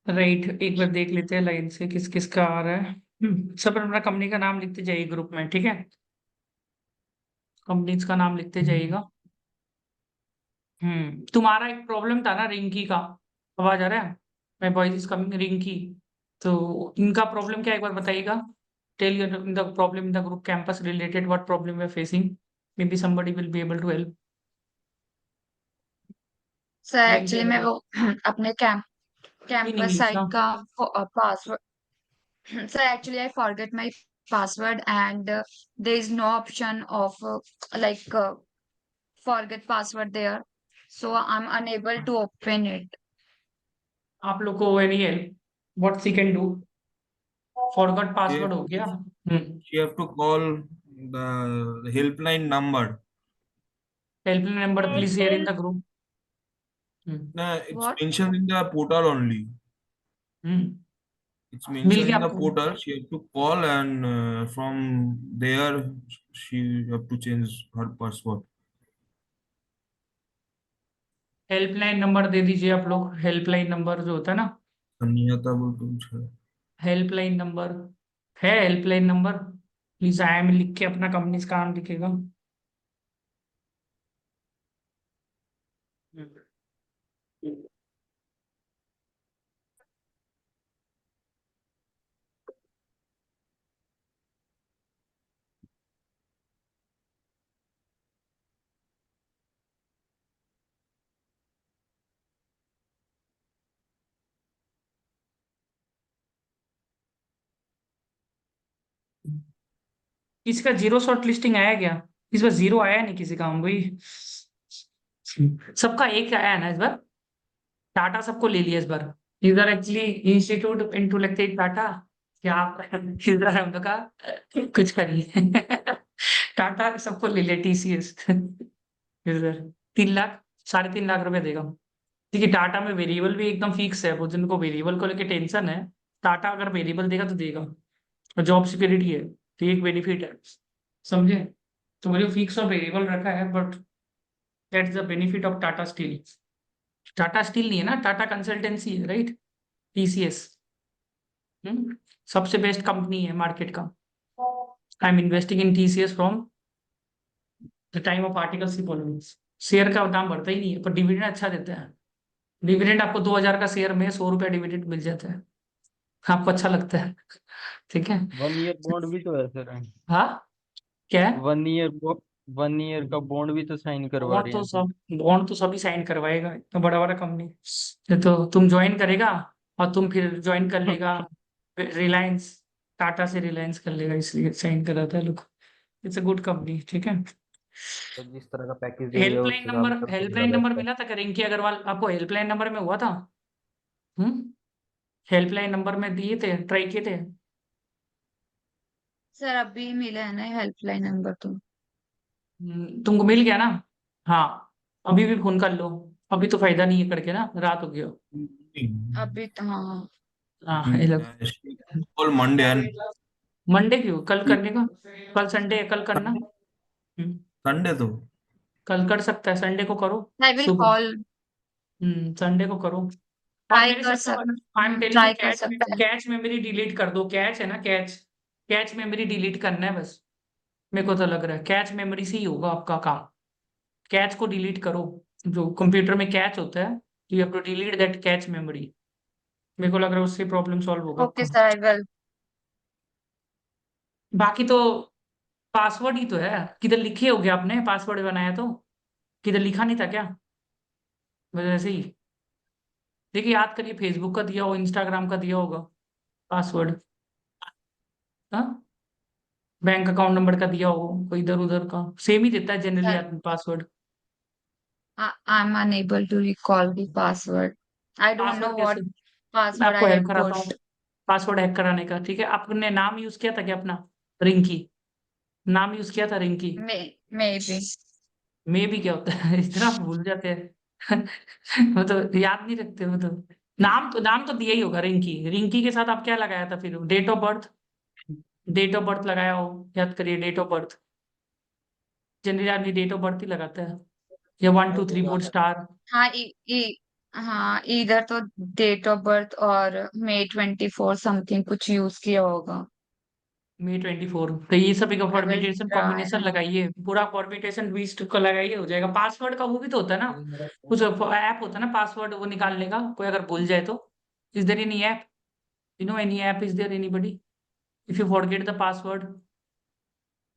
Right, एक बार देख लेते हैं लाइन से किस किस का आ रहा है। सब अपना कंपनी का नाम लिखते जाइए ग्रुप में, ठीक है। कंपनीज का नाम लिखते जाइएगा। तुम्हारा एक प्रॉब्लम था ना रिंकी का, आवाज आ रहा है? My voice is coming Rinki. तो इनका प्रॉब्लम क्या है, एक बार बताइएगा। Tell your the problem in the group campus related, what problem we are facing, maybe somebody will be able to help. Sir Rinki actually मैं अग्रवाल, वो अपने इन कैंपस इंग्लिश साइट ना। का password sir actually I forget my password and there is no option of forget password there, so I'm unable to open it. आप लोग को any help, what see can do? Forgot You password have, हो गया। you have to call the helpline number. Helpline number please share in the group. No, it's What? mentioned in the portal only. It's mill mentioned गया in the आपको? portal. She have to call and from there she have to change her password. Helpline number दे दीजिए आप लोग, helpline number जो होता है ना। नियता बोल के कुछ है। हेल्पलाइन नंबर है, helpline number please I am लिख के अपना कंपनी का नाम लिखेगा। किसी का जीरो शॉर्ट लिस्टिंग आया क्या? इस बार जीरो आया नहीं किसी का, हम वही। सबका एक आया है ना इस बार। टाटा सबको ले लिया इस बार। इधर एक्चुअली इंस्टीट्यूट इनटू लगते टाटा, क्या आप इधर हम लोग का कुछ करिए। टाटा सबको ले लिया, टीसीएस इधर 3 लाख, 3.5 लाख रुपए देगा। देखिए टाटा में वेरिएबल भी एकदम फिक्स है, वो जिनको वेरिएबल को लेके टेंशन है, टाटा अगर वेरिएबल देगा तो देगा। और जॉब सिक्योरिटी है, तो ये एक बेनिफिट है, समझे। तो मुझे फिक्स और वेरिएबल रखा है, but that's the benefit of Tata steel. Tata steel नहीं है ना, टाटा कंसल्टेंसी है, राइट। टीसीएस सबसे बेस्ट कंपनी है मार्केट का। I am investing in TCS from the time of article always. Share का दाम बढ़ता ही नहीं है, पर डिविडेंड अच्छा देता है। डिविडेंड आपको 2,000 का शेयर में 100 रुपया डिविडेंड मिल जाता है, आपको अच्छा लगता है। ठीक है। 1 ईयर बॉन्ड भी तो है सर। हाँ, क्या है? 1 ईयर 1 ईयर का बॉन्ड भी तो साइन करवा बॉन्ड रहे तो हैं। सब बॉन्ड तो सभी साइन करवाएगा, इतना बड़ा बड़ा कंपनी। ये तो तुम ज्वाइन करेगा और तुम फिर ज्वाइन कर लेगा रिलायंस, टाटा से रिलायंस कर लेगा, इसलिए साइन कराता है लोग। इट्स अ गुड कंपनी, ठीक है। तो जिस तरह का पैकेज देंगे उस हिसाब से सब सुविधा हेल्पलाइन नंबर रहता है। मिला था क्या रिंकी अग्रवाल आपको? हेल्पलाइन नंबर में हुआ था? हम्म हेल्पलाइन नंबर में दिए थे, ट्राई किए थे? सर अभी मिला है ना हेल्पलाइन नंबर तो। तुमको मिल गया ना? हाँ, अभी भी फोन कर लो। अभी तो फायदा नहीं है करके ना, रात हो गया। अभी तो हाँ। हाँ ये लो। कॉल मंडे एंड मंडे क्यों, कल करने का? कल संडे है, कल करना। हम्म, संडे तो कल कर सकता है, संडे को करो। आई विल सुबह कॉल। संडे को करो। और ट्राई मेरे कर साथ सक I am telling you, try कर कैच सकते हैं। कैच मेमोरी डिलीट कर दो। कैच है ना, कैच कैच मेमोरी डिलीट करना है बस। मेरे को तो लग रहा है कैच मेमोरी से ही होगा आपका काम। कैच को डिलीट करो, जो कंप्यूटर में कैच होता है, you have to delete that cache memory. मेरे को लग रहा है उससे प्रॉब्लम सॉल्व होगा ओके आपका। Sir I will. बाकी तो पासवर्ड ही तो है, किधर लिखे हो गया आपने पासवर्ड बनाया तो? किधर लिखा नहीं था क्या? वैसे ही देखिए, याद करिए, फेसबुक का दिया हो, इंस्टाग्राम का दिया होगा पासवर्ड। हाँ, बैंक अकाउंट नंबर का दिया हो, कोई इधर उधर का सेम ही देता है जनरली सर आदमी password. I am unable to recall the password. I don't know password कैसे? व्हाट मैं पासवर्ड आपको आई हेल्प हैव कराता हूँ, पुट। पासवर्ड हैक कराने का, ठीक है। आपने नाम यूज किया था क्या अपना? रिंकी नाम यूज किया था, रिंकी। May be. मे भी क्या होता है? इतना भूल जाते हैं। वो तो याद नहीं रखते वो तो। नाम तो दिया ही होगा रिंकी। रिंकी के साथ आप क्या लगाया था फिर? Date of birth, date of birth लगाया हो, याद करिए डेट ऑफ बर्थ। जनरली आदमी डेट ऑफ बर्थ ही लगाता है, या 1 2 3 4 स्टार। हाँ हाँ, इधर तो डेट ऑफ बर्थ और May 24 समथिंग कुछ यूज किया होगा। May 24, तो ये सब एक I will permutation try. Combination लगाइए, पूरा परम्यूटेशन 20 का लगाइए, हो जाएगा। पासवर्ड का वो भी तो होता है ना, कुछ ऐप होता है ना पासवर्ड वो निकालने का, कोई अगर भूल जाए तो। Is there any app, you know any app, is there anybody? If you forget the password,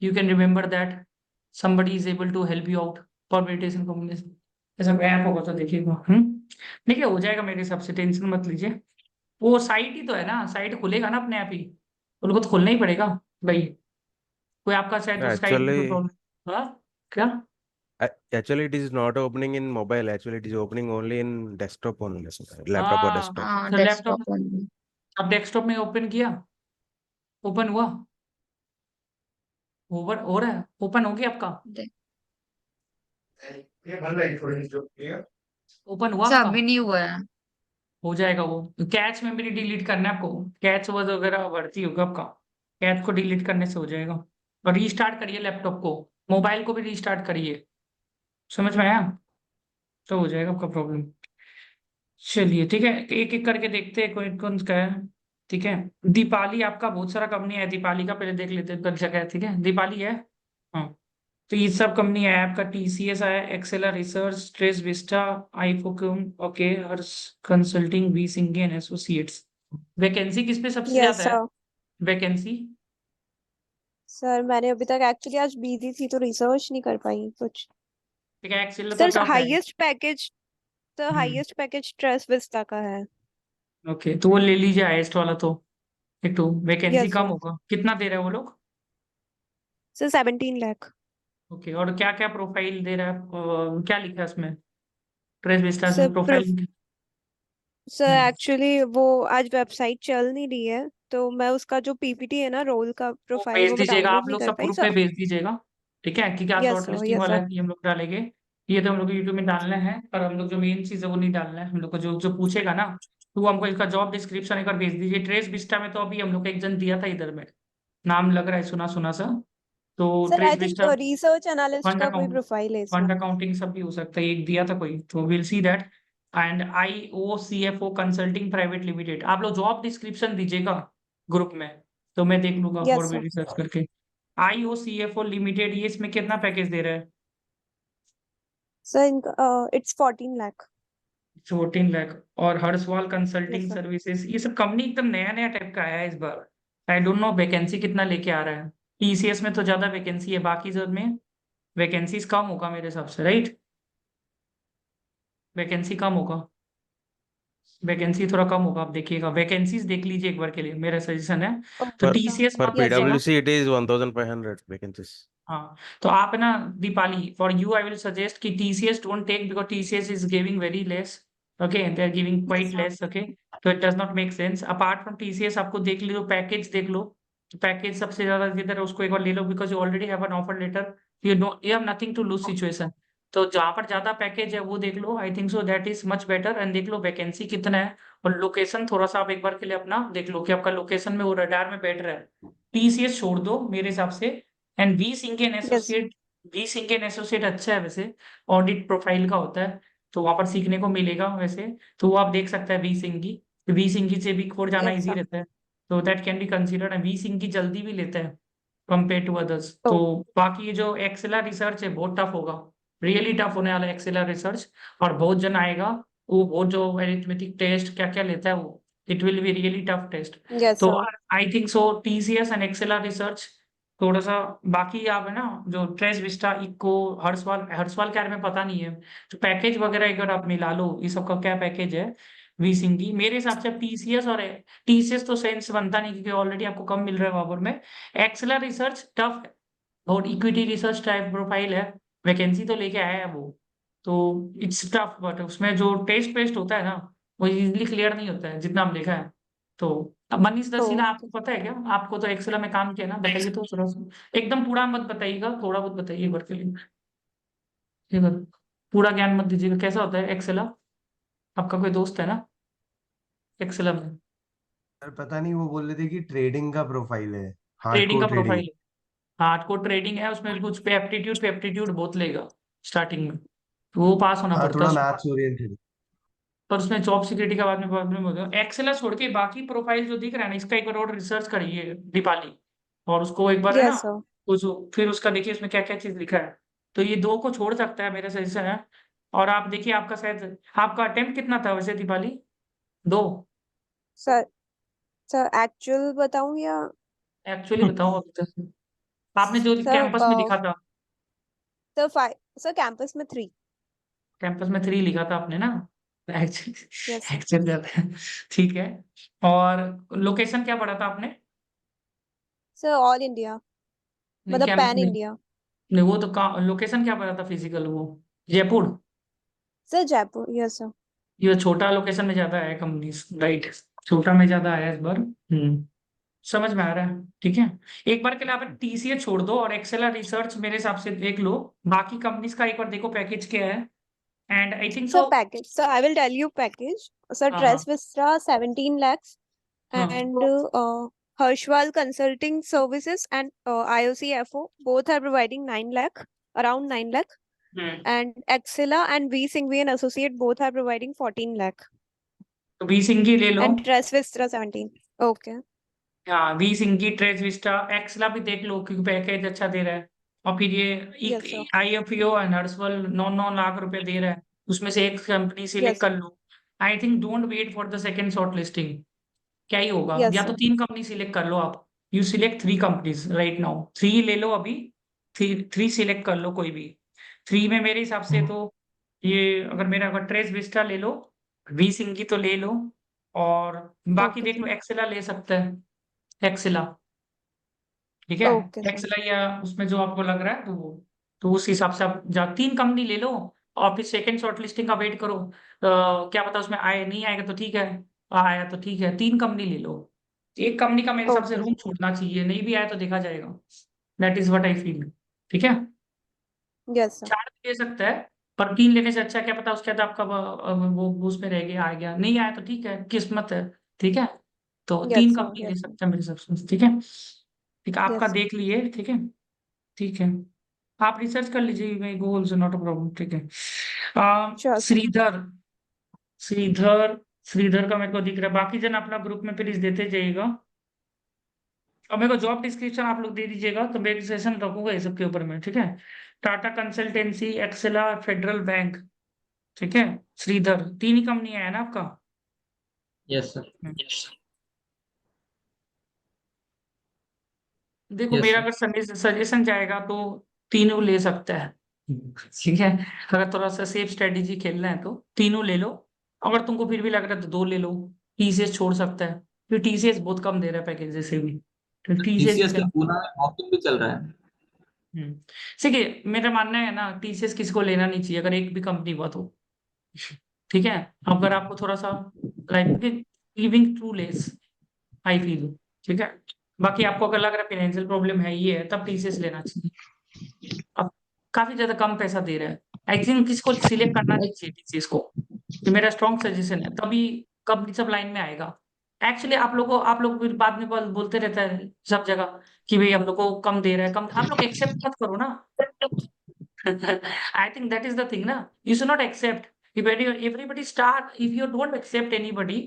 you can remember that somebody is able to help you out for meditation combination। ऐसा app होगा तो देखिएगा। देखिए हो जाएगा मेरे हिसाब से, टेंशन मत लीजिए। वो साइट ही तो है ना, साइट खुलेगा ना अपने आप ही, उनको तो खोलना ही पड़ेगा भाई। कोई आपका शायद तो स्काइप में कोई Actually, प्रॉब्लम। हाँ क्या? actually, it is not opening in mobile. Actually, it is opening only in desktop only, laptop or हाँ, desktop. हाँ, तो लैपटॉप, डेस्कटॉप ओनली। अब डेस्कटॉप में ओपन किया, ओपन हुआ, ओवर हो रहा है, ओपन हो गया आपका, ओपन हुआ सब आपका? भी नहीं हुआ है। हो जाएगा वो। कैच मेमोरी डिलीट करना है आपको, कैच वर्ड वगैरह भर्ती होगा आपका, कैच को डिलीट करने से हो जाएगा। और रीस्टार्ट करिए लैपटॉप को, मोबाइल को भी रीस्टार्ट करिए, समझ में आया? तो हो जाएगा आपका प्रॉब्लम। चलिए ठीक है, एक एक करके देखते हैं कौन कौन का है। ठीक है, दीपाली आपका बहुत सारा कंपनी है, दीपाली का पहले देख लेते हैं कौन सा है। ठीक है, दीपाली है। हाँ, तो ये सब कंपनी है, आपका टीसीएस है, एक्सेलर रिसर्च, ट्रेस विस्टा, आईफोकम, okay, Harsh consulting, V Singhi and associates. Vacancy किस पे सबसे यस ज्यादा है? सर। वैकेंसी सर मैंने अभी तक एक्चुअली आज बिजी थी तो रिसर्च नहीं कर पाई कुछ। ठीक है, एक्सेलर तो सर टफ है। Highest package, sir highest package trace Vista का है। ओके, तो वो ले लीजिए हाईएस्ट वाला तो। एक तो वैकेंसी यस कम सर। होगा, कितना दे रहे हैं वो लोग? सर 17 लाख। ओके, और क्या क्या प्रोफाइल दे रहा है, क्या लिखा है उसमें, ट्रेस विस्टास सर में प्रोफाइल? सर एक्चुअली वो आज वेबसाइट चल नहीं रही है तो मैं उसका जो पीपीटी है ना रोल का वो प्रोफाइल भेज वो मैं दीजिएगा, डाउनलोड आप नहीं लोग कर सब पाई ग्रुप में सर। भेज दीजिएगा। ठीक है, कि क्या yes short sir, listing yes वाला सर। है, ये हम लोग डालेंगे। ये तो हम लोग को यूट्यूब में डालना है, पर हम लोग जो मेन चीज है वो नहीं डालना है हम लोग को, जो जो पूछेगा ना, तो वो हमको इसका जॉब डिस्क्रिप्शन एक बार भेज दीजिए। ट्रेस विस्टा में तो अभी हम लोग को एक जन दिया था इधर में, नाम लग रहा है सुना सुना सा, तो सर आई trace think Vista, research analyst fund का कोई अकाउंट, प्रोफाइल है इसमें। फंड अकाउंटिंग सब भी हो सकता है, एक दिया था कोई, तो will see that. And I O C F O consulting private limited, आप लोग जॉब डिस्क्रिप्शन दीजिएगा ग्रुप में, तो मैं देख लूंगा और यस भी सर। रिसर्च करके। आई ओ सी एफ ओ लिमिटेड, ये इसमें कितना पैकेज दे रहा है? सर इनका इट्स 14 लाख। 14 लाख। और Harshwal yes consulting sir. Services, ये सब कंपनी एकदम नया नया टाइप का आया है इस बार। आई डोंट नो वैकेंसी कितना लेके आ रहा है। टीसीएस में तो ज्यादा वैकेंसी है, बाकी सब में वैकेंसीज कम होगा मेरे हिसाब से, राइट? वैकेंसी कम होगा, वैकेंसी थोड़ा कम होगा, आप देखिएगा, वैकेंसीज देख लीजिए एक बार के लिए, मेरा सजेशन है। तो okay For sir. TCS for मत यस सर। लीजिएगा। PwC, it is 1,500 vacancies. हाँ, तो आप है ना Deepali, for you I will suggest कि TCS don't take, because TCS is giving very less. Okay, they are giving yes quite sir. Less. Okay, तो it does not make sense. Apart from TCS आपको देख लो, package देख लो, तो package सबसे ज्यादा जिधर है उसको एक बार ले लो, because you already have an offer letter, you know you have nothing to lose situation. तो जहाँ पर ज्यादा पैकेज है वो देख लो, I think so that is much better. And देख लो वैकेंसी कितना है, और लोकेशन थोड़ा सा आप एक बार के लिए अपना देख लो कि आपका लोकेशन में वो रडार में बैठ रहा है। टीसीएस छोड़ दो मेरे हिसाब से। And V Singh and yes. Associate, V Singh and associate अच्छा है वैसे, ऑडिट प्रोफाइल का होता है, तो वहां पर सीखने को मिलेगा वैसे। तो वो आप देख सकते हैं वी सिंह की, वी सिंह की से बिग फोर जाना यस इजी सर। रहता है, तो that can be considered. V Singh की जल्दी भी लेता है कंपेयर टू अदर्स। ओ तो बाकी ये जो एक्सेलर रिसर्च है बहुत टफ होगा, रियली टफ होने वाला है एक्सेलर रिसर्च, और बहुत जन आएगा। वो बहुत जो अरिथमेटिक टेस्ट क्या क्या लेता है वो, it will be really tough test. Yes तो sir. I think so TCS and ExcelR research थोड़ा सा। बाकी आप है ना जो ट्रेस विस्टा, इको, हर्षवाल, हर्षवाल के बारे में पता नहीं है, तो पैकेज वगैरह अगर आप मिला लो, ये सब का क्या पैकेज है वी सिंह की, मेरे हिसाब से टीसीएस और टीसीएस तो सेंस बनता नहीं, क्योंकि ऑलरेडी आपको कम मिल रहा है वहां पर में। एक्सेलर रिसर्च टफ है, और इक्विटी रिसर्च टाइप प्रोफाइल है, वैकेंसी तो लेके आया है वो, तो इट्स टफ, बट उसमें जो टेस्ट पेस्ट होता है ना, वो इजीली क्लियर नहीं होता है जितना हम देखा है। तो अब मनीष दसीला, ओके। आपको पता है क्या? आपको तो एक्सेल में काम किया ना, बताइए तो थोड़ा सा, एकदम पूरा मत बताइएगा, थोड़ा बहुत बताइए एक बार के लिए, एक बार पूरा ज्ञान मत दीजिएगा, कैसा होता है एक्सेल? आपका कोई दोस्त है ना एक्सेल में? सर पता नहीं, वो बोल रहे थे कि ट्रेडिंग का प्रोफाइल है, ट्रेडिंग हार्डकोर का ट्रेडिंग। प्रोफाइल है, हार्डकोर ट्रेडिंग है, उसमें कुछ पे एप्टीट्यूड बहुत लेगा स्टार्टिंग में, तो वो पास होना हाँ पड़ता है थोड़ा उसमें। Maths oriented. पर उसमें जॉब सिक्योरिटी का बाद में प्रॉब्लम हो गया। एक्सेल छोड़ के बाकी प्रोफाइल जो दिख रहा है ना, इसका एक बार और रिसर्च करिए दीपाली, और उसको एक बार है ना, यस सर। फिर उसका देखिए उसमें क्या क्या चीज लिखा है। तो ये दो को छोड़ सकता है, मेरा सजेशन है। और आप देखिए आपका शायद, आपका अटेम्प्ट कितना था वैसे दीपाली? 2? सर सर एक्चुअल बताऊं या एक्चुअली बताओ अभी तक आपने जो सर कैंपस में लिखा था। सर 5 सर कैंपस में 3। कैंपस में 3 लिखा था आपने ना? Yes sir. एक्चुअल ठीक है। और लोकेशन क्या पढ़ा था आपने? सर ऑल इंडिया, नहीं मतलब कैंपस पैन नहीं, इंडिया। नहीं वो तो लोकेशन क्या पढ़ा था फिजिकल वो? Jaipur? Sir Jaipur, yes sir. ये छोटा लोकेशन में ज्यादा है कंपनीज, राइट? छोटा में ज्यादा है इस बार। समझ में आ रहा है, ठीक है। एक बार के लिए आप टीसीएस छोड़ दो और एक्सेलर रिसर्च मेरे हिसाब से देख लो। बाकी कंपनीज का एक बार देखो पैकेज क्या है, and I think sir so. Package, sir I will tell you package. Sir हाँ हाँ ट्रेस विस्टा 17 lakhs हाँ। and Hirschwal Consulting Services and IOCFO both are providing 9 lakh, around 9 lakh, hmm. and Excella and V Singhvi and Associate both are providing 14 lakh, तो B Singh की ले लो। and Tres Vistra 17. Okay. हाँ we Singh की, trace Vista, एक्सला भी देख लो क्योंकि package अच्छा दे रहा है। और फिर Yes sir. ये आईएफओ एंड हर्षवल 9-9 लाख रुपए दे रहा है, उसमें से एक कंपनी सिलेक्ट Yes कर sir. लो। I think don't wait for the second shortlisting. क्या ही होगा, Yes या तो sir. 3 कंपनी सिलेक्ट कर लो आप। You select 3 companies right now, 3 ले लो अभी। 3 सिलेक्ट कर लो कोई भी। 3 में मेरे हिसाब से तो ये, अगर ट्रेस विस्टा ले लो, वी सिंह की तो ले लो, और बाकी Okay देख sir. लो एक्सेला ले सकते हैं। एक्सेला, ठीक है। Okay sir. एक्सेला या उसमें जो आपको लग रहा है तो उस हिसाब से आप 3 कंपनी ले लो, और फिर सेकंड शॉर्ट लिस्टिंग का वेट करो। क्या पता उसमें आए, नहीं आएगा तो ठीक है, आया तो ठीक है। 3 कंपनी ले लो, एक कंपनी का मेरे हिसाब से Okay रूम sir. छूटना चाहिए, नहीं भी आया तो देखा जाएगा। That is what I feel, ठीक है। Yes sir. 4 भी ले सकता है, पर 3 लेने से अच्छा क्या पता उसके बाद आपका वो उस पे रह गया, आ गया, नहीं आया तो ठीक है, किस्मत है, ठीक है। तो Yes 3 sir. कंपनी ले Yes sir. सकते हैं मेरे हिसाब से, ठीक है। ठीक है, आपका Yes sir. देख लिए, ठीक है। ठीक है, आप रिसर्च कर लीजिए, मैं गूगल से, नॉट अ प्रॉब्लम, ठीक है। Sure sir. श्रीधर, श्रीधर श्रीधर का मेरे को दिख रहा है। बाकी जन अपना ग्रुप में प्लीज देते जाइएगा, और मेरे को जॉब डिस्क्रिप्शन आप लोग दे दीजिएगा, तो मैं एक सेशन रखूंगा इस सबके ऊपर में, ठीक है। टाटा कंसल्टेंसी, एक्सेला, फेडरल बैंक, ठीक है। श्रीधर, 3 ही कंपनी है ना आपका? Yes sir. देखो यस मेरा सर। अगर सजेशन जाएगा तो तीनों ले सकता है, ठीक है। अगर थोड़ा सा सेफ स्ट्रेटेजी खेलना है तो तीनों ले लो। अगर तुमको फिर भी लग रहा है तो 2 ले लो। टीसीएस छोड़ सकता है, फिर टीसीएस बहुत कम दे रहा है पैकेज जैसे भी, तो टीसीएस टीसीएस का पूना में ऑप्शन भी चल रहा है। देखिए मेरा मानना है ना, टीसीएस किसी को लेना नहीं चाहिए अगर एक भी कंपनी हुआ तो, ठीक है। अगर आपको थोड़ा सा like giving to less, I feel, ठीक है। बाकी आपको अगर लग रहा है फाइनेंशियल प्रॉब्लम है, ये है, तब टीसीएस लेना चाहिए। अब काफी ज्यादा कम पैसा दे रहा है, आई थिंक किसको सिलेक्ट करना नहीं चाहिए टीसीएस को, ये मेरा स्ट्रॉन्ग सजेशन है, तभी कंपनी सब लाइन में आएगा। एक्चुअली आप लोग फिर बाद में बोलते रहता है सब जगह कि भाई हम लोग को कम दे रहा है, कम, आप लोग एक्सेप्ट मत करो ना। I think that is the thing ना, you should not accept. If everybody start, if you don't accept anybody,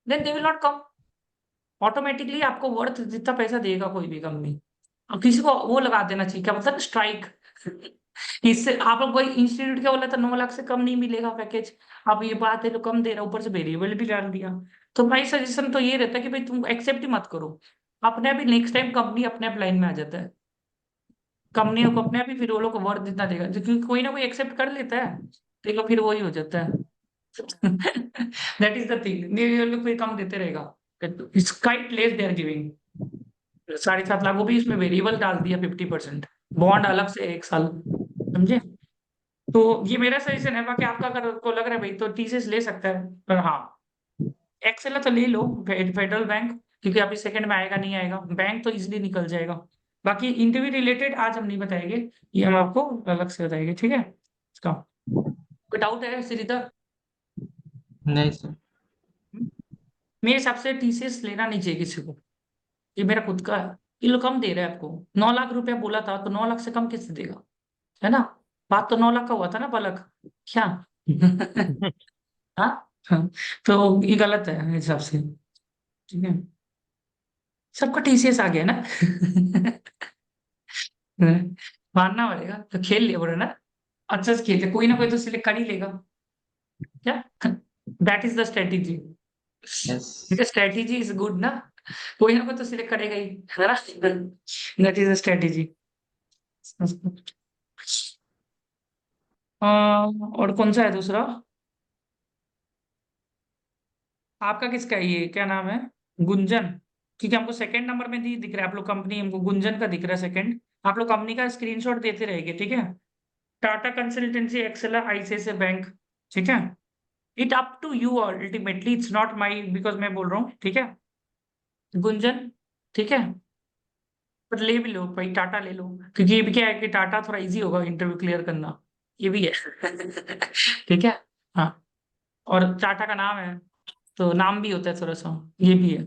then they will not come. Automatically आपको वर्थ जितना पैसा देगा कोई भी कंपनी, अब किसी को वो लगा देना चाहिए, क्या बोलता है स्ट्राइक। इससे आप लोग कोई इंस्टीट्यूट क्या बोला था, 9 लाख से कम नहीं मिलेगा पैकेज। अब ये बात है, जो कम दे रहा है ऊपर से वेरिएबल भी डाल दिया। तो भाई सजेशन तो ये रहता है कि भाई तुम एक्सेप्ट ही मत करो, अपने आप ही नेक्स्ट टाइम कंपनी अपने आप लाइन में आ जाता है। कंपनियों को अपने आप ही फिर वो लोग को वर्थ जितना देगा, क्योंकि कोई ना कोई एक्सेप्ट कर लेता है, तो फिर वही हो जाता है। दैट इज द थिंग, ये लोग फिर कम देते रहेगा, it's quite less they are giving. 7.5 lakh, वो भी इसमें वेरिएबल डाल दिया 50%, बॉन्ड अलग से 1 साल, समझे। तो ये मेरा सजेशन है, बाकी आपका अगर को लग रहा है भाई तो टीसीएस ले सकता है, पर हाँ एक्सेल तो ले लो, फेडरल बैंक, क्योंकि अभी सेकंड में आएगा नहीं आएगा, बैंक तो इजिली निकल जाएगा। बाकी इंटरव्यू रिलेटेड आज हम नहीं बताएंगे, ये हम आपको अलग से बताएंगे, ठीक है। इसका कोई डाउट है श्रीधर? नहीं सर। मेरे हिसाब से टीसीएस लेना नहीं चाहिए किसी को, ये मेरा खुद का है। ये लोग कम दे रहे हैं आपको, 9 लाख रुपया बोला था, तो 9 लाख से कम किससे देगा, है ना। बात तो 9 लाख का हुआ था ना पलक, क्या? हाँ हाँ, तो ये गलत है मेरे हिसाब से। ठीक है, सबका टीसीएस आ गया ना। मानना पड़ेगा, तो खेल लिया बोले ना, अच्छा से खेल लिया, कोई ना कोई तो सिलेक्ट कर ही लेगा क्या। That is the strategy. ठीक है, स्ट्रेटेजी इज गुड ना, कोई ना कोई तो सिलेक्ट करेगा ही, है ना। That is the strategy. और कौन सा है दूसरा, आपका किसका है, ये क्या नाम है, गुंजन। क्योंकि हमको सेकंड नंबर में दिख रहा है, आप लोग कंपनी, हमको गुंजन का दिख रहा है सेकंड। आप लोग कंपनी का स्क्रीनशॉट देते रहेंगे, ठीक है। Tata Consultancy, Excel, ICICI bank, ठीक है। It up to you ultimately, it's not my, because मैं बोल रहा हूँ, ठीक है गुंजन, ठीक है। पर ले भी लो भाई, टाटा ले लो, क्योंकि ये भी क्या है कि टाटा थोड़ा इजी होगा इंटरव्यू क्लियर करना, ये भी है। ठीक है, हाँ। और टाटा का नाम है, तो नाम भी होता है थोड़ा सा, ये भी है,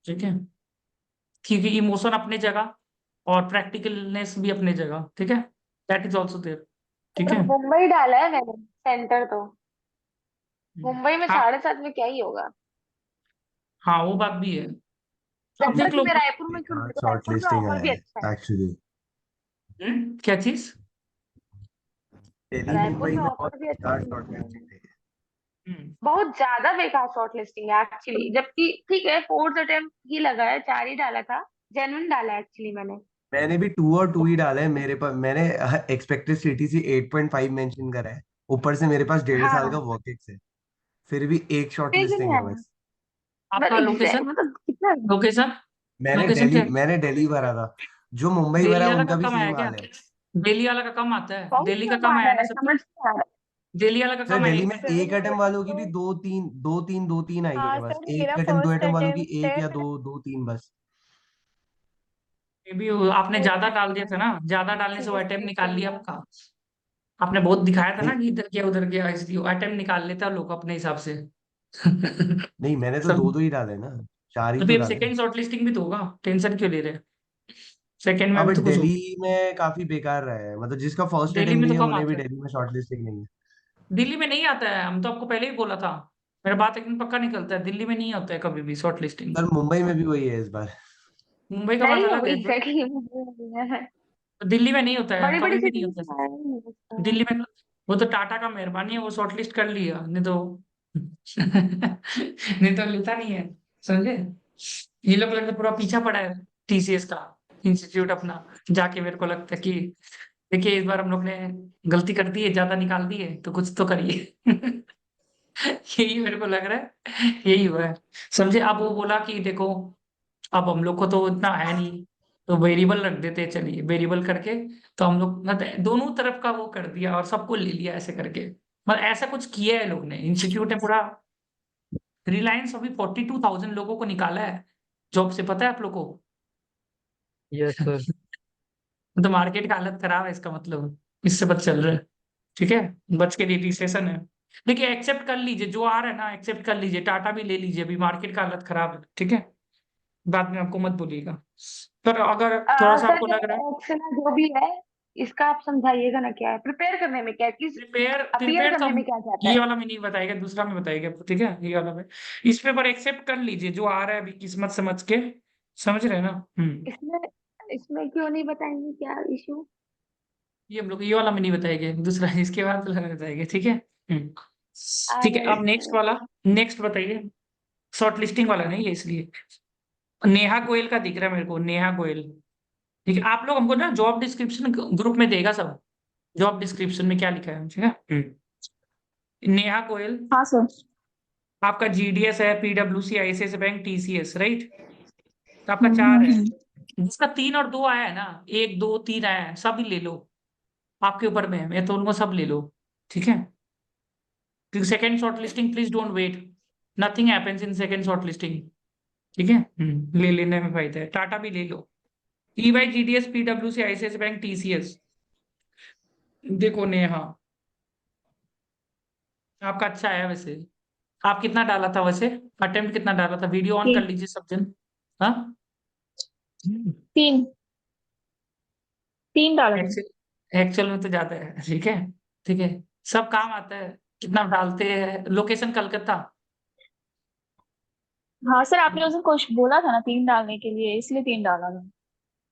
ठीक है। क्योंकि इमोशन अपने जगह और प्रैक्टिकलनेस भी अपने जगह, ठीक है, दैट इज ऑल्सो देयर, ठीक है। मुंबई डाला है मैंने सेंटर तो। मुंबई में हाँ 7:30 में क्या ही होगा। हाँ, वो बात भी है, अब सेंटर देख लो। मैं रायपुर में क्यों, बेकार शॉर्ट रायपुर में लिस्टिंग ऑफर भी है अच्छा है। एक्चुअली। क्या चीज। दिल्ली रायपुर मुंबई में में बहुत ऑफर भी अच्छा बेकार है। शॉर्ट लिस्टिंग है। हम्म, बहुत ज्यादा बेकार शॉर्ट लिस्टिंग है एक्चुअली, जबकि ठीक है फोर्थ अटेम्प्ट ही लगा है, 4 ही डाला था, जेन्युइन डाला है एक्चुअली मैंने। मैंने भी 2 और 2 ही डाले हैं। मेरे पास मैंने एक्सपेक्टेड सीटीसी 8.5 मेंशन करा है, ऊपर से मेरे पास 1.5 साल का हाँ वर्क एक्स है, फिर भी एक शॉर्ट देख लिस्टिंग नहीं है आया, बस। बट आपका लोकेशन, मतलब कितना। लोकेशन, लोकेशन क्या है? मैंने दिल्ली भरा था, जो मुंबई भरा दिल्ली है वाला का उनका भी कम आया सेम क्या? हाल है। दिल्ली वाला का कम आता है, बहुत दिल्ली का कम कम आ आया रहा ना है, सबका। समझ नहीं आ रहा दिल्ली वाला का सर कम आया दिल्ली में एक। सर एक अटेम्प वालों की भी दो तीन आई हाँ है बस। सर, एक मेरा अटेम्प 2 फर्स्ट अटेम्प वालों की अटेम्प्ट एक है। या दो तीन बस। मे बी आपने ज्यादा डाल दिया था ना, ज्यादा डालने से वो अटेम्प्ट निकाल लिया आपका। आपने बहुत दिखाया था नहीं ना कि इधर किया उधर किया, इसलिए अटेम्प्ट निकाल लेता लोग अपने हिसाब से। नहीं, मैंने तो सब, दो ही डाले ना, 4 ही तो तो फिर डाले। सेकंड शॉर्ट लिस्टिंग भी तो होगा, टेंशन क्यों ले रहे हैं, सेकंड में अब भी तो कुछ होगा। दिल्ली में काफी बेकार रहा है, मतलब जिसका फर्स्ट दिल्ली अटेम्प्ट में भी तो है कम उन्हें भी आता है, दिल्ली में शॉर्ट लिस्टिंग नहीं है। दिल्ली में नहीं आता है, हम तो आपको पहले ही बोला था। मेरा बात एकदम पक्का निकलता है, दिल्ली में नहीं होता है कभी भी शॉर्ट लिस्टिंग। सर मुंबई में भी वही है इस बार। मुंबई का बात नहीं अलग होगी है, एग्जैक्टली। दिल्ली में नहीं होता है, बड़ी बड़ी कभी भी नहीं सिटी होता में है। आया ही नहीं होता। दिल्ली में वो तो टाटा का मेहरबानी है, वो शॉर्ट लिस्ट कर लिया, नहीं तो नहीं तो लेता नहीं है, समझे। ये लोग लगता है पूरा पीछा पड़ा है टीसीएस का इंस्टीट्यूट अपना, जाके मेरे को लगता है कि देखिए इस बार हम लोग ने गलती कर दी है, ज्यादा निकाल दी है, तो कुछ तो करिए। यही मेरे को लग रहा है, यही हुआ है, समझे। अब वो बोला कि देखो, अब हम लोग को तो इतना है नहीं, तो वेरिएबल रख देते हैं, चलिए वेरिएबल करके, तो हम लोग मतलब दोनों तरफ का वो कर दिया और सबको ले लिया ऐसे करके। मतलब ऐसा कुछ किया है लोग ने, इंस्टीट्यूट ने पूरा। रिलायंस अभी 42,000 लोगों को निकाला है जॉब से, पता है आप लोग को। Yes sir. तो मार्केट का हालत खराब है, इसका मतलब इससे बच चल रहा है, ठीक है। बच के रजिस्ट्रेशन है, देखिए एक्सेप्ट कर लीजिए, जो आ रहा है ना एक्सेप्ट कर लीजिए, टाटा भी ले लीजिए, अभी मार्केट का हालत खराब है, ठीक है। बाद में आपको मत बोलिएगा, पर अगर थोड़ा सा सर आपको लग रहा है, एक्शन जो भी है, इसका आप समझाइएगा ना, क्या है प्रिपेयर करने में, क्या एटलीस्ट प्रिपेयर अपीयर प्रिपेयर तो करने हम, में क्या जाता ये है। वाला में नहीं बताएगा, दूसरा में बताएगा, ठीक है, ये वाला में। इस पेपर एक्सेप्ट कर लीजिए, जो आ रहा है अभी किस्मत समझ के, समझ रहे हैं ना। इसमें इसमें क्यों नहीं बताएंगे क्या इशू। ये हम लोग ये वाला में नहीं बताएंगे, दूसरा इसके बाद वाला में बताएंगे, ठीक है। ठीक है, अरे अब नेक्स्ट वाला, नेक्स्ट बताइए। शॉर्ट लिस्टिंग वाला नहीं है इसलिए। नेहा गोयल का दिख रहा है मेरे को, नेहा गोयल, ठीक है। आप लोग हमको ना जॉब डिस्क्रिप्शन ग्रुप में देगा सब, जॉब डिस्क्रिप्शन में क्या लिखा है, ठीक है। नेहा गोयल, हाँ सर। आपका जीडीएस है, पीडब्ल्यूसी, आईसीआईसीआई बैंक, टीसीएस, राइट। तो आपका 4 है, जिसका 3 और 2 आया है ना, 1 2 3 आया है, सब ही ले लो, आपके ऊपर में है, मैं तो उनको सब ले लो, ठीक है। क्योंकि second shortlisting, please don't wait, nothing happens in second shortlisting, ठीक है। ले लेने में फायदा है, टाटा भी ले लो, ईवाई, जीडीएस, पीडब्ल्यूसी, आईसीआईसीआई बैंक, टीसीएस। देखो नेहा, आपका अच्छा है वैसे। आप कितना डाला था वैसे, अटेम्प्ट कितना डाला था, वीडियो ऑन कर लीजिए सब जन। हाँ, 3 3 डाला था। एक्चुअल एक्चुअल में तो ज्यादा है, ठीक है, ठीक है। सब काम आता है, कितना डालते हैं, लोकेशन कलकत्ता, हाँ सर, आपने उस दिन कुछ बोला था ना 3 डालने के लिए, इसलिए 3 डाला था।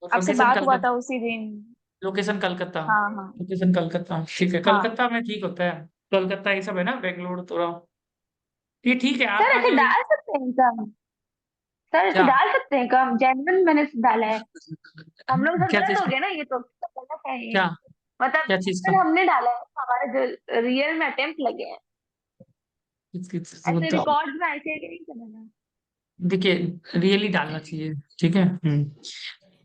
आपसे लोकेशन बात हुआ था कलकत्ता, उसी दिन। लोकेशन कलकत्ता, हाँ हाँ लोकेशन कलकत्ता, ठीक है, हाँ। कलकत्ता में ठीक होता है। कलकत्ता ये सब है ना, बेंगलोर थोड़ा, ये ठीक है सर आपका ऐसे जो डाल सकते हैं कम? सर ऐसे क्या डाल सकते हैं कम? जेन्युइन मैंने डाला है। हम लोग सर क्या गलत चीज हो का, गया ना, ये तो गलत है ये। क्या मतलब क्या चीज का, genuine हमने डाला है, हमारे जो रियल में अटेम्प्ट लगे हैं। ऐसे बताओ। रिकॉर्ड में ऐसे नहीं चलेगा। देखिए, रियली डालना चाहिए, ठीक है।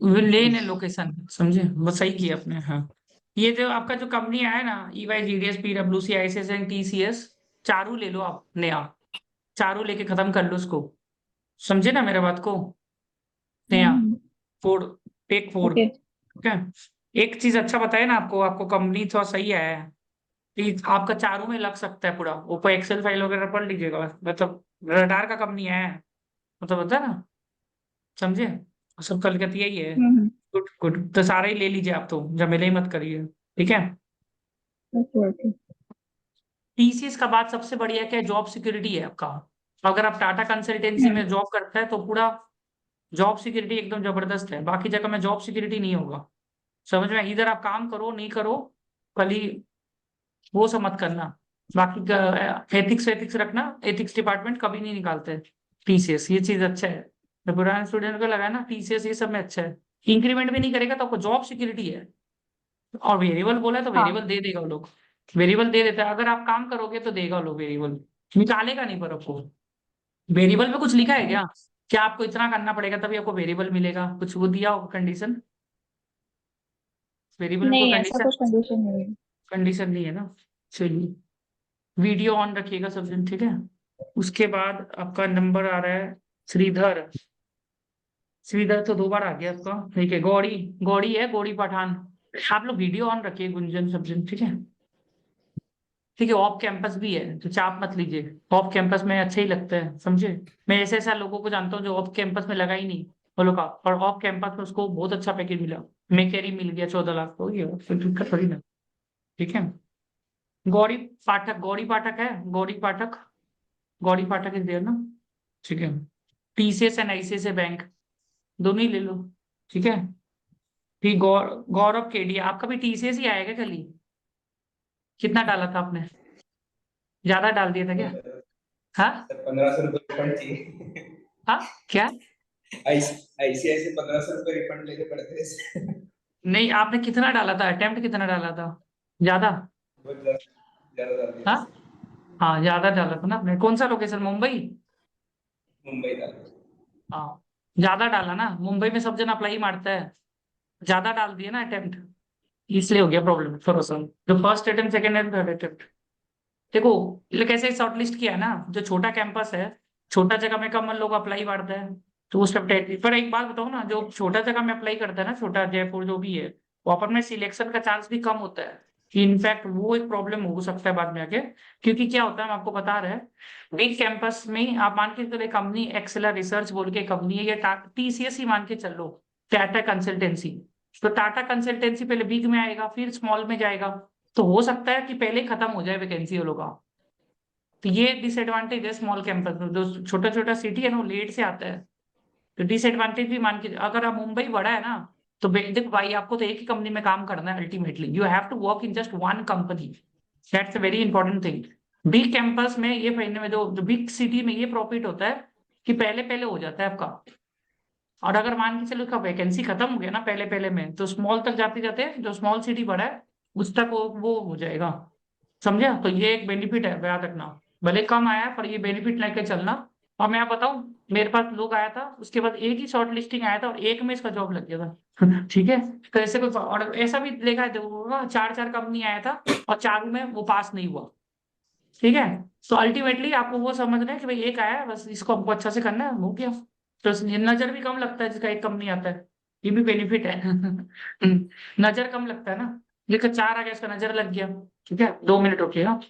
वो लेन है लोकेशन, समझे, वो सही किया आपने, हाँ। ये जो आपका जो कंपनी आया ना, EY, GDS, PwC, ICS and TCS, चारों ले लो आप नया, चारों लेके खत्म कर लो उसको, समझे ना मेरा बात को, नया फोर, टेक फोर, ओके। ठीक है। एक चीज अच्छा बताया ना आपको, आपको कंपनी थोड़ा सही आया है, कि आपका चारों में लग सकता है पूरा, ऊपर एक्सेल फाइल वगैरह पढ़ लीजिएगा, मतलब रडार का कंपनी आया है, मतलब होता है ना, समझे, सब कलकतिया ही है। हम्म। गुड गुड, तो सारे ही ले लीजिए आप, तो झमेले ही मत करिए, ठीक है। Okay okay. TCS का बात सबसे बढ़िया क्या है, जॉब सिक्योरिटी है आपका। अगर आप टाटा कंसल्टेंसी में जॉब करते हैं तो पूरा जॉब सिक्योरिटी एकदम जबरदस्त है, बाकी जगह में जॉब सिक्योरिटी नहीं होगा, समझ में, इधर आप काम करो नहीं करो, कल ही वो सब मत करना। बाकी एथिक्स वेथिक्स रखना, एथिक्स डिपार्टमेंट कभी नहीं निकालते TCS, ये चीज अच्छा है। तो पुराने स्टूडेंट को लगा ना TCS ये सब में अच्छा है, इंक्रीमेंट भी नहीं करेगा तो आपको जॉब सिक्योरिटी है। और वेरिएबल बोला है तो हाँ। वेरिएबल दे देगा वो लोग, वेरिएबल दे देता है, अगर आप काम करोगे तो देगा वो लोग वेरिएबल, निकालेगा नहीं पर आपको। वेरिएबल में कुछ लिखा है क्या, क्या आपको इतना करना पड़ेगा तभी आपको वेरिएबल मिलेगा, कुछ वो दिया होगा कंडीशन, वेरिएबल में कोई नहीं, ऐसा कंडीशन, कुछ कंडीशन नहीं है। कंडीशन नहीं है ना। चलिए, वीडियो ऑन रखिएगा सब दिन, ठीक है। उसके बाद आपका नंबर आ रहा है श्रीधर, श्रीधर तो 2 बार आ गया आपका, ठीक है। गौड़ी, गौड़ी है, गौड़ी पठान, आप लोग वीडियो ऑन रखिए, गुंजन सब दिन, ठीक है। ठीक है, ऑफ कैंपस भी है तो चाप मत लीजिए, ऑफ कैंपस में अच्छे ही लगते हैं, समझे। मैं ऐसे ऐसा लोगों को जानता हूँ जो ऑफ कैंपस में लगा ही नहीं, वो लोग का, और ऑफ कैंपस में उसको बहुत अच्छा पैकेज मिला, मेकेरी मिल गया 14 लाख, तो ये कोई दिक्कत थोड़ी ना, ठीक है। गौरी पाठक, गौरी पाठक है, गौरी पाठक, गौरी पाठक इज देयर ना, ठीक है। TCS एंड ICICI बैंक, दोनों ही ले लो, ठीक है। ठीक, गौरव केडी, आपका भी TCS ही आएगा कल ही, कितना डाला था आपने, ज्यादा डाल दिया था क्या, हाँ 1500 रुपये रिफंड चाहिए। हाँ, क्या, ICICI 1500 रुपये रिफंड लेने पड़ते हैं। नहीं आपने कितना डाला था, अटेम्प्ट कितना डाला था, ज्यादा, बहुत ज्यादा डाल दिया हाँ सर। हाँ, ज्यादा डाला था ना आपने, कौन सा लोकेशन, मुंबई, मुंबई डाल। हाँ, ज्यादा डाला ना, मुंबई में सब जन अप्लाई मारता है, ज्यादा डाल दिया ना अटेम्प्ट, इसलिए हो गया प्रॉब्लम थोड़ा सा, जो first attempt, second and third attempt. देखो, ये कैसे शॉर्ट लिस्ट किया है ना, जो छोटा कैंपस है, छोटा जगह में कम लोग अप्लाई मारते हैं, तो उस टाइप, पर एक बात बताओ ना, जो छोटा जगह में अप्लाई करता है ना, छोटा जयपुर जो भी है, वहां पर में सिलेक्शन का चांस भी कम होता है, कि इनफैक्ट वो एक प्रॉब्लम हो सकता है बाद में आके, क्योंकि क्या होता है, हम आपको बता रहे हैं, बिग कैंपस में आप मान के चलो, कंपनी एक्सेलर रिसर्च बोल के कंपनी है, या TCS ही मान के चलो, टाटा कंसल्टेंसी, तो टाटा कंसल्टेंसी पहले बिग में आएगा, फिर स्मॉल में जाएगा, तो हो सकता है कि पहले ही खत्म हो जाए वैकेंसी वो लोग का, तो ये डिसएडवांटेज है स्मॉल कैंपस में, जो छोटा छोटा सिटी है ना वो लेट से आता है, तो डिसएडवांटेज भी मान के, अगर आप मुंबई बड़ा है ना, तो देखो भाई, आपको तो एक ही कंपनी में काम करना है, ultimately you have to work in just one company, that's a very important thing. Big campus में ये फाइनल में, जो बिग सिटी में ये प्रॉफिट होता है, कि पहले पहले हो जाता है आपका, और अगर मान के चलो इसका वैकेंसी खत्म हो गया ना पहले पहले में, तो स्मॉल तक जाते जाते, जो स्मॉल सिटी बड़ा है उस तक वो हो जाएगा, समझा, तो ये एक बेनिफिट है, याद रखना, भले कम आया पर ये बेनिफिट लेके चलना। और मैं आप बताऊं, मेरे पास लोग आया था, उसके बाद एक ही शॉर्ट लिस्टिंग आया था और एक में इसका जॉब लग गया था ठीक है, तो ऐसे कोई, और ऐसा भी देखा है, देखो, चार चार कंपनी आया था और चारों में वो पास नहीं हुआ, ठीक है। तो अल्टीमेटली आपको वो समझना है कि भाई एक आया है, बस इसको हमको अच्छा से करना है, हो गया, तो नजर भी कम लगता है जिसका एक कंपनी आता है, ये भी बेनिफिट है नजर कम लगता है ना, लेकिन 4 आ गया, इसका नजर लग गया, ठीक है। 2 मिनट रुकिएगा।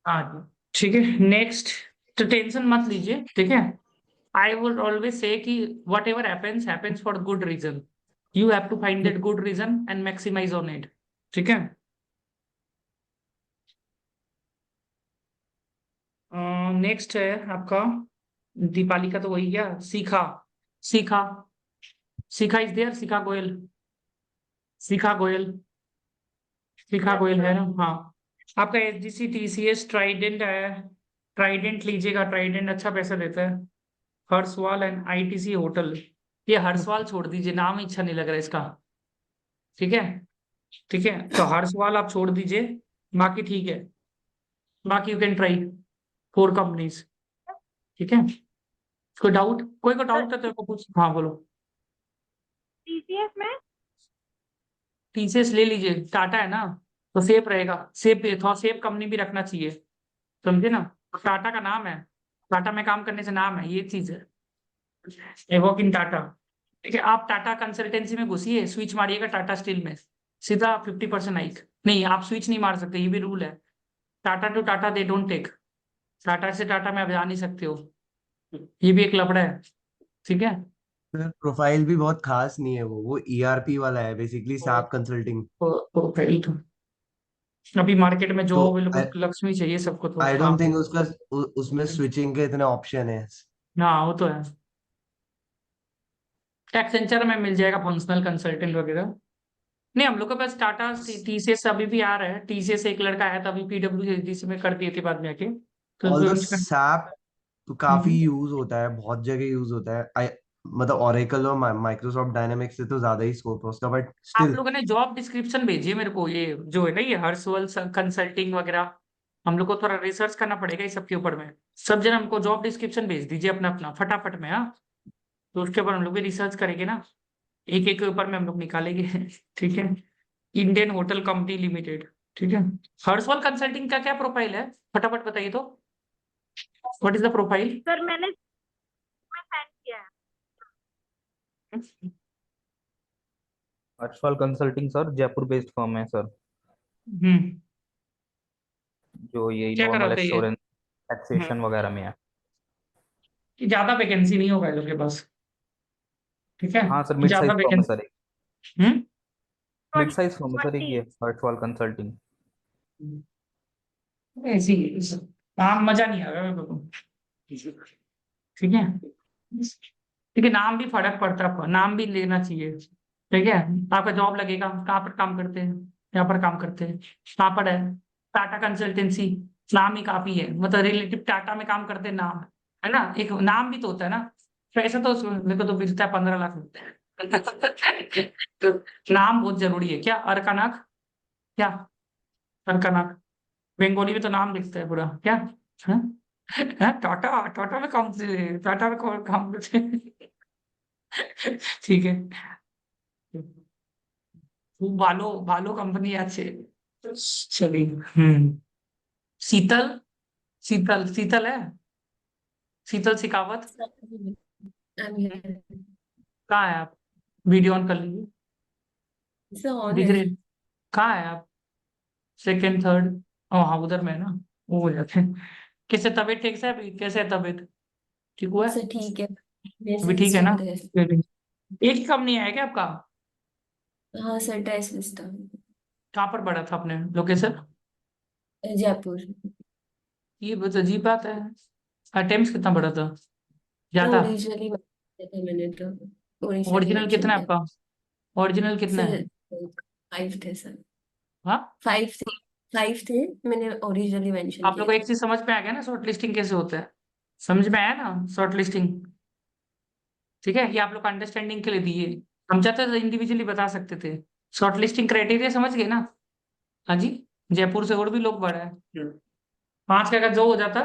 हाँ जी, ठीक है, नेक्स्ट। तो टेंशन मत लीजिए, ठीक है। आई वुड ऑलवेज से कि whatever happens happens for good reason, you have to find that good reason and maximize on it, ठीक है। नेक्स्ट है आपका दीपाली का, तो वही गया सीखा। सीखा, सीखा इज देयर, सीखा गोयल, सीखा गोयल, सीखा गोयल है ना, हाँ। आपका एचडीसी टीसीएस ट्राइडेंट है, ट्राइडेंट लीजिएगा, ट्राइडेंट अच्छा पैसा देता है। हर्षवाल एंड आईटीसी होटल, ये हर्षवाल छोड़ दीजिए, नाम ही अच्छा नहीं लग रहा इसका, ठीक है। ठीक है, तो हर्षवाल आप छोड़ दीजिए, बाकी ठीक है, बाकी यू कैन ट्राई 4 कंपनीज, ठीक है। कोई डाउट, कोई को डाउट है तो को पूछ, हाँ बोलो। टीसीएस में टीसीएस ले लीजिए, टाटा है ना, तो सेफ रहेगा, सेफ, थोड़ा सेफ कंपनी भी रखना चाहिए, समझे ना। टाटा का नाम है, टाटा में काम करने से नाम है, ये चीज है, एवोक इन टाटा। ठीक है, आप टाटा कंसल्टेंसी में घुसिए, स्विच मारिएगा टाटा स्टील में, सीधा 50% हाइक। नहीं, आप स्विच नहीं मार सकते, ये भी रूल है, Tata to Tata they don't take, Tata से टाटा में आप जा नहीं सकते हो, ये भी एक लफड़ा है, ठीक है। सर प्रोफाइल भी बहुत खास नहीं है, वो ईआरपी वाला है बेसिकली, SAP कंसल्टिंग। प्रोफाइल तो अभी मार्केट में जो तो बिल्कुल लक्ष्मी चाहिए सबको, तो आई हाँ। डोंट थिंक उसका उसमें स्विचिंग के इतने ऑप्शन है। हाँ वो तो है, एक्सेंचर में मिल जाएगा फंक्शनल कंसल्टेंट वगैरह। नहीं, हम लोग के पास टाटा टीसीएस अभी भी आ रहा है, टीसीएस एक लड़का आया था अभी, पीडब्ल्यूडी में कर दिए थे बाद में आके, तो ऑल्दो उसका- SAP तो काफी यूज होता है, बहुत जगह यूज होता है। मतलब ओरेकल और माइक्रोसॉफ्ट डायनामिक्स से तो ज्यादा ही स्कोप है उसका, बट आप स्टिल। लोगों ने जॉब डिस्क्रिप्शन भेजिए मेरे को, ये जो है ना, ये हर्सवल कंसल्टिंग वगैरह, हम लोग को थोड़ा रिसर्च करना पड़ेगा इस सब के ऊपर में। सब जन हमको जॉब डिस्क्रिप्शन भेज दीजिए अपना अपना फटाफट में, हाँ। तो उसके ऊपर हम लोग भी रिसर्च करेंगे ना, एक एक के ऊपर में हम लोग निकालेंगे ठीक है। इंडियन होटल कंपनी लिमिटेड, ठीक है। हर्सवल कंसल्टिंग का क्या प्रोफाइल है, फटाफट बताइए तो, what is the profile. Sir मैंने सेंड किया है। Harshwal consulting sir Jaipur based firm है सर, हम्म, जो यही क्या नॉर्मल कराते हैं ये। एश्योरेंस टैक्सेशन वगैरह में है। कि ज्यादा वैकेंसी नहीं होगा इन लोग के पास, ठीक है। हाँ सर, मिड ज्यादा साइज फर्म है वैकेंसी, सर, हम्म, मिड साइज फर्म है सर एक 20 ये हर्षवाल कंसल्टिंग। ऐसी नाम मजा नहीं आएगा मेरे को, ठीक है। ठीक है, नाम भी फर्क पड़ता है, नाम भी लेना चाहिए, ठीक है। आपका जॉब लगेगा, कहाँ पर काम करते हैं, यहाँ पर काम करते हैं, कहाँ पर है, टाटा कंसल्टेंसी, नाम ही काफी है, मतलब रिलेटिव टाटा में काम करते हैं, नाम है ना, एक नाम भी तो होता है ना। पैसा तो मेरे को तो मिलता है 15 लाख मिलता है तो नाम बहुत जरूरी है, क्या अरकानाक, क्या अरकानाक, बंगाली में तो नाम लिखता है पूरा, क्या, हाँ? हाँ, टाटा, टाटा में काम से, टाटा में कौन काम करते हैं? ठीक है, ভালো ভালো कंपनी আছে, चलिए। शीतल, शीतल, शीतल है, शीतल सिकावत, कहाँ है आप, वीडियो ऑन कर लीजिए, दिख रहे, कहाँ है आप, सेकंड थर्ड, ओ हाँ उधर में है ना, वो हो जाते हैं। कैसे तबीयत ठीक से है अभी? कैसे है तबीयत, ठीक हुआ है ठीक है, अभी, ठीक है ना। एक ही कंपनी है क्या आपका, हाँ सर, टेस्ट सिस्टम कहाँ पर पड़ा था आपने लोकेशन, जयपुर। ये बहुत अजीब बात है, अटेम्प्ट कितना बड़ा था, ज्यादा। ओरिजिनली मैंने तो ओरिजिनली ओरिजिनल मेंशन कितना है किया आपका, ओरिजिनल कितना है, सर। 5 थे सर, हाँ। 5 थे, मैंने ओरिजिनली मेंशन आप लोग को किया एक चीज समझ में आ गया ना, शॉर्ट लिस्टिंग कैसे होता है, समझ में आया ना शॉर्ट लिस्टिंग, ठीक है। ये आप लोग अंडरस्टैंडिंग के लिए दिए, हम चाहते तो इंडिविजुअली बता सकते थे, शॉर्ट लिस्टिंग क्राइटेरिया समझ गए ना। हाँ जी, जयपुर से और भी लोग बढ़ा है, 5 का अगर जो हो जाता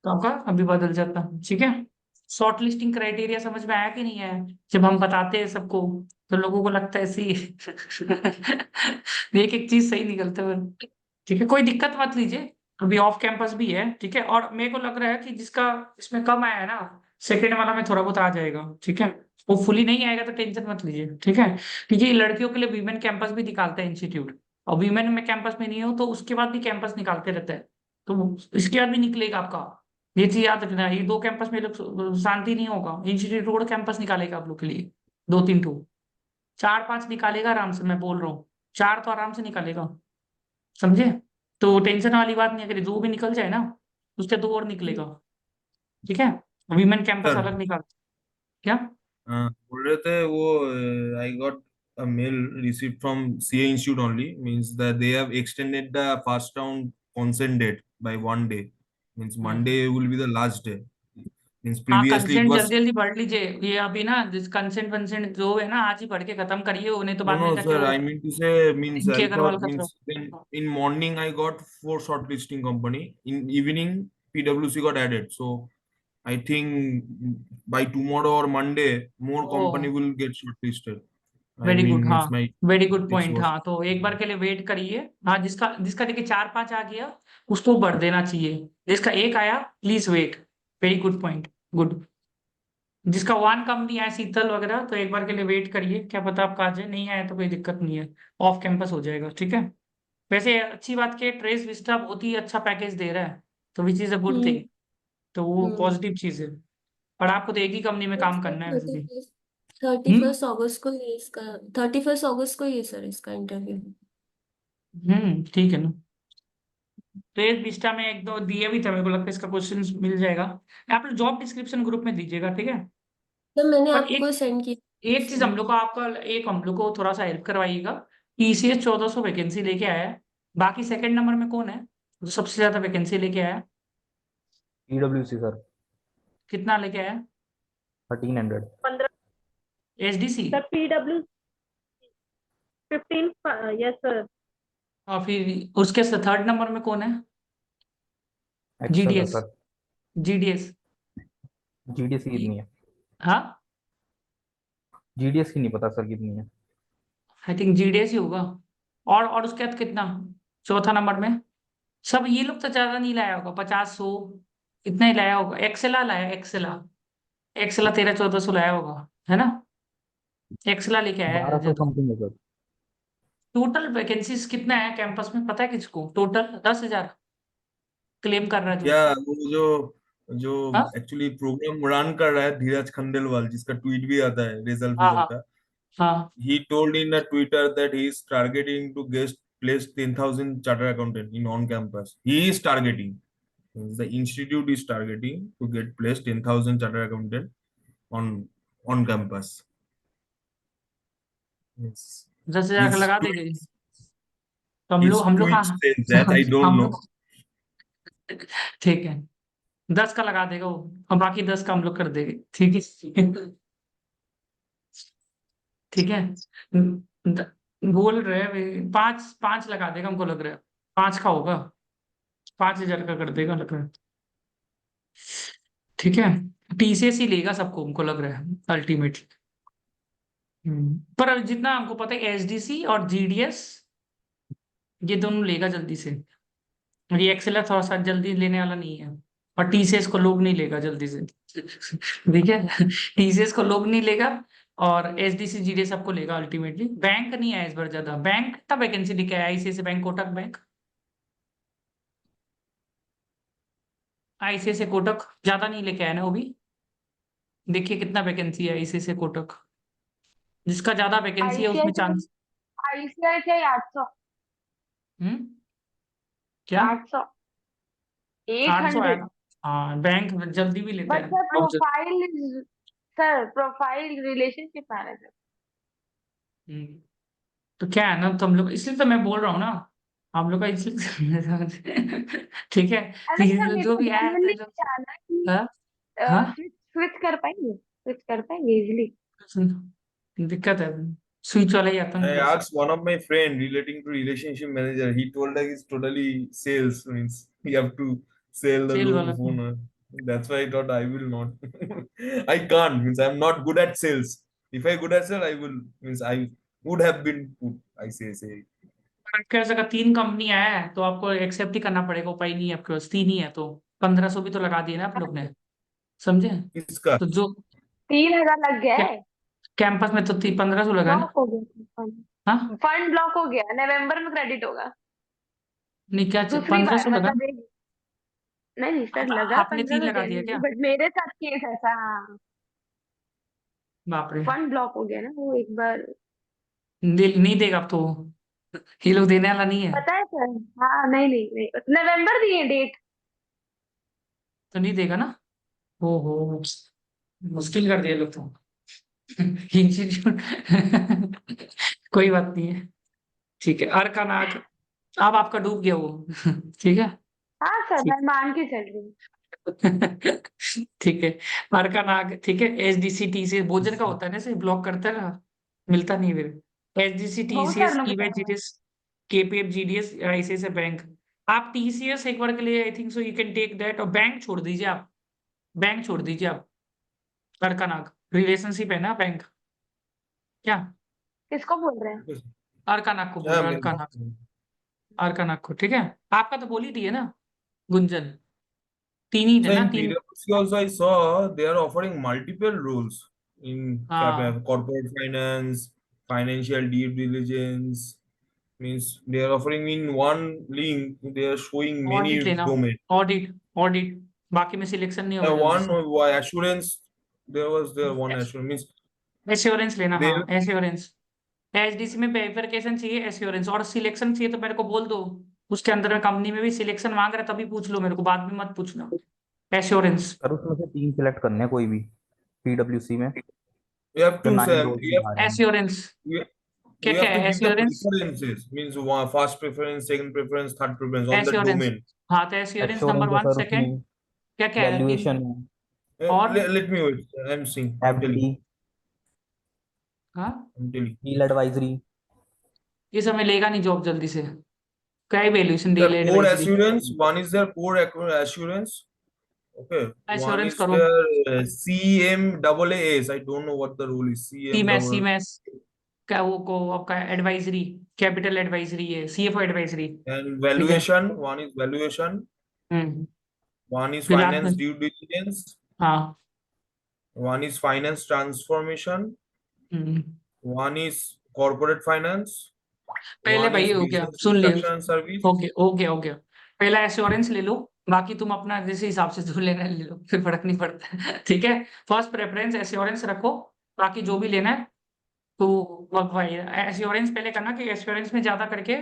तो आपका अभी बदल जाता, ठीक है। शॉर्ट लिस्टिंग क्राइटेरिया समझ में आया कि नहीं आया, जब हम बताते हैं सबको तो लोगों को लगता है ऐसे ही एक एक चीज सही निकलता है, ठीक है। कोई दिक्कत मत लीजिए, अभी ऑफ कैंपस भी है, ठीक है। और मेरे को लग रहा है कि जिसका इसमें कम आया है ना, सेकेंड वाला में थोड़ा बहुत आ जाएगा, ठीक है। वो फुली नहीं आएगा तो टेंशन मत लीजिए, ठीक है। क्योंकि लड़कियों के लिए वीमेन कैंपस भी निकालता है इंस्टीट्यूट, और वीमेन में कैंपस में नहीं हो तो उसके बाद भी कैंपस निकालते रहता है, तो इसके बाद भी निकलेगा आपका। ये चीज याद रखना, ये 2 कैंपस में लोग शांति नहीं होगा। इंस्टीट्यूट रोड कैंपस निकालेगा आप लोग के लिए 2-3 ठो, 4-5 निकालेगा आराम से, मैं बोल रहा हूँ 4 तो आराम से निकालेगा, समझे? तो टेंशन वाली बात नहीं, अगर 2 भी निकल जाए ना, उसके 2 और निकलेगा, ठीक है? वीमेन कैंपस सर अलग निकाल। क्या? बोल रहे थे वो I got a mail received from CA Institute only, means that they have extended the first round consent date by 1 day, means Monday will be the last day, means हाँ, previously it consent was जल्दी जल्दी पढ़ लीजिए। ये अभी ना consent वंसेंट जो है ना, आज ही पढ़ के खत्म करिए, उन्हें तो no बाद में no जाके sir, वो I mean to say, means इनके I अग्रवाल thought, का means then in morning I got 4 shortlisting company, in evening PwC got added, so I think by tomorrow or Monday more company ओ will get shortlisted. I very good, mean, हाँ, means my very good this point. was हाँ, तो एक बार के लिए wait करिए। हाँ, जिसका जिसका देखिए 4-5 आ गया उसको बढ़ देना चाहिए, जिसका 1 आया please wait. Very good point, good. जिसका 1 कम नहीं आया, शीतल वगैरह, तो एक बार के लिए वेट करिए, क्या पता आपका आ जाए। नहीं आया तो कोई दिक्कत नहीं है, ऑफ कैंपस हो जाएगा, ठीक है? वैसे अच्छी बात की ट्रेस विस्टा बहुत ही अच्छा पैकेज दे रहा है, तो which is a good thing, तो वो पॉजिटिव चीज है। पर आपको तो एक ही कंपनी में काम करना है वैसे भी। थर्टी हम्म फर्स्ट अगस्त को ही इसका 31 अगस्त को ही है सर इसका इंटरव्यू। ठीक है ना। ट्रेस विस्टा में 1-2 दिए भी थे, मेरे को लगता है इसका क्वेश्चन मिल जाएगा। आप लोग जॉब डिस्क्रिप्शन ग्रुप में दीजिएगा, ठीक है? तो मैंने पर आपको सेंड एक चीज हम लोग को, आपका एक हम लोग को थोड़ा सा हेल्प करवाइएगा। TCS 1400 वैकेंसी लेके आया है, बाकी सेकंड नंबर में कौन है जो सबसे ज्यादा वैकेंसी लेके आया है? PwC सर कितना लेके आया? 1300। 15 SDC? Sir PW 15 yes sir. और फिर उसके थर्ड नंबर में कौन है? एक्सेल है GDS? सर। GDS? GDS की कितनी है? हाँ, GDS की नहीं पता सर कितनी है। आई थिंक GDS ही होगा। और उसके बाद कितना चौथा नंबर में? सब ये लोग तो ज्यादा नहीं लाया होगा, 50-100 इतना ही लाया होगा। एक्सेला लाया, एक्सेला। एक्सेला 1300-1400 लाया होगा, है ना? एक्सेला लेके आया है 1200 ज्यादा। समथिंग है सर। टोटल वैकेंसीज कितना है कैंपस में पता है किसको? टोटल 10,000 क्लेम कर रहा है जो। क्या वो जो जो हाँ एक्चुअली प्रोग्राम रन कर रहा है धीरज खंडेलवाल, जिसका ट्वीट भी आता है रिजल्ट हाँ विजल्ट हाँ का, हाँ। he told in a Twitter that he is targeting to get place 10,000 charter accountant in on campus. He is targeting, means the institute is targeting to get placed 10,000 charter accountant on campus. Yes. 10,000 का His लगा देंगे। tweet, तो his हम लोग tweet हाँ says that, I don't हम know. लोग ठीक है, 10 का लगा देगा वो, और बाकी 10 का हम लोग कर देंगे, ठीक है? ठीक है। द- बोल रहे हैं 5 लगा देगा, हमको लग रहा है 5 का होगा, 5,000 का कर देगा लग रहा है, ठीक है? TCS ही लेगा सबको, हमको लग रहा है अल्टीमेटली। पर जितना हमको पता है SDC और GDS ये दोनों लेगा जल्दी से, और ये एक्सेलर थोड़ा सा जल्दी लेने वाला नहीं है, और TCS को लोग नहीं लेगा जल्दी से, ठीक है? TCS को लोग नहीं लेगा, और SDC GDS सबको लेगा अल्टीमेटली। बैंक नहीं आया इस बार ज्यादा, बैंक कितना वैकेंसी लेके आया? ICICI bank, Kotak bank, ICICI Kotak ज्यादा नहीं लेके आया ना वो भी। देखिए कितना वैकेंसी है ICICI कोटक, जिसका ज्यादा वैकेंसी है उसमें आईसीआईसीआई चांस। आईसीआईसीआई 800 हम्म क्या? 800 800 आया 800 था। हाँ, बैंक जल्दी भी लेता बट है सर अब जल्दी। Profile is sir profile relationship manager. Hmm, तो क्या है ना, तो हम लोग इसलिए तो मैं बोल रहा हूँ ना, हम लोग का इसलिए ठीक है? अरे सर तो मेरे जो को भी आया जेन्युइनली तो जानना कि हाँ हाँ, स्विच स्विच कर पाएंगे इजीली। दिक्कत है, स्विच वाला ही आता है I हमको। asked one of my friend relating to relationship manager. He told like it's totally sales, means you have to sell the sale वाला phone. That's why I thought I will not. I can't, means I'm not good at sales. If I good at sales, I will, means I would have been put. I say. आपके पास अगर 3 company आया है तो आपको accept ही करना पड़ेगा, उपाय नहीं है आपके पास। 3 ही है तो 1500 भी तो लगा दिए ना आप लोग ने, समझे? इसका तो जो 3000 लग गया है। कैंपस में तो 1500 लगा है ना। ब्लॉक हो गया हाँ, फंड ब्लॉक हो गया नवंबर में क्रेडिट होगा। नहीं क्या दूसरी 1500 बार लगा मतलब ना? नहीं सर लगा आपने 3 15 तो लगा दिया क्या? बट मेरे साथ केस ऐसा, हाँ बाप रे, फंड ब्लॉक हो गया ना वो एक बार। नहीं देगा अब तो वो। ये लोग देने वाला नहीं है पता है सर, हाँ नहीं नहीं नहीं, नवंबर दिए डेट। तो नहीं देगा ना। ओहो, मुश्किल कर दिया लोग तो। इंस्टीट्यूट। कोई बात नहीं है, ठीक है। अर्कानाग, अब आपका डूब गया वो। ठीक है। हाँ सर ठीक। मैं मान के चल रही हूँ। ठीक है। अर्कानाग, ठीक है। एसडीसीटी से भोजन का होता है ना, से ब्लॉक करता है ना, मिलता नहीं है फिर। एसडीसी, बहुत टीसीएस, सारे लोग ईवे, बता रहे हैं। GDS, KPF, GDS, ICICI bank. आप टीसीएस एक बार के लिए I think so you can take that, और बैंक छोड़ दीजिए आप। बैंक छोड़ दीजिए आप। अर्कानाग रिलेशनशिप है ना बैंक, क्या? किसको बोल रहे हैं? अर्कानाग को बोल हाँ रहा है, मेरे अर्कानाग। अर्कानाग को, ठीक है। आपका तो बोल ही दिए ना, गुंजन। 3 ही थे So ना, in 3। PwC also I saw they are offering multiple roles in हाँ, corporate finance, financial due diligence. Means they are offering in one link. They are showing many audit लेना, domain. Audit, audit. बाकी में selection नहीं होगा जल्दी One से। assurance. There was there one assurance means assurance लेना, they हाँ assurance. HDC में वेरिफिकेशन चाहिए, एश्योरेंस और सिलेक्शन चाहिए तो मेरे को बोल दो। उसके अंदर में कंपनी में भी सिलेक्शन मांग रहा है, तभी पूछ लो मेरे को, बाद में मत पूछना। एश्योरेंस। सर उसमें से 3 सिलेक्ट करने हैं कोई भी पीडब्ल्यूसी में, we have जो to 9 say rose we have दिखा रहे हैं। एश्योरेंस, we, क्या we क्या have to है give the assurance? preferences means one first preference, second preference, third preference on the assurance, domain. हाँ तो एश्योरेंस नंबर एश्योरेंस है 1, सर, सेकंड, उसमें क्या क्या है तीन? वैल्यूएशन है, और Let me wait. I'm seeing. I'm telling. FDD, हाँ, I'm telling. Deal advisory. ये समय लेगा नहीं जॉब जल्दी से। क्या valuation, The deal core advisory? assurance, one is their core assurance. Okay. One assurance is करो। their CMAAS. I don't know what the rule is. सीमैस, CM सीमैस, क्या वो को आपका एडवाइजरी, कैपिटल एडवाइजरी है, सीएफओ एडवाइजरी। and ठीक है। valuation. One is valuation. Hmm. One is फिर last में, finance due diligence. हाँ। One is finance transformation. Hmm. One is corporate finance. पहले One भाई is हो गया, business सुन लिया। instruction service. Okay okay okay. पहला एश्योरेंस ले लो, बाकी तुम अपना जिस हिसाब से जो लेना है ले लो, फिर फर्क नहीं पड़ता। ठीक है। फर्स्ट प्रेफरेंस एश्योरेंस रखो, बाकी जो भी लेना है तो भाई एश्योरेंस पहले करना, कि एश्योरेंस में ज्यादा करके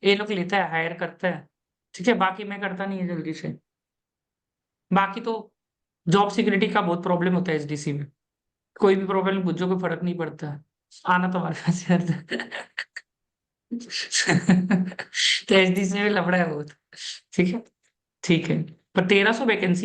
ये लोग लेता है, हायर करता है। ठीक है, बाकी मैं करता नहीं है जल्दी से। बाकी तो जॉब सिक्योरिटी का बहुत प्रॉब्लम होता है एसडीसी में। कोई भी प्रॉब्लम पूछो, कोई फर्क नहीं पड़ता। आना तो हमारे पास यार। तो एसडीसी में लफड़ा है बहुत। ठीक है, ठीक है। पर 1300 वैकेंसी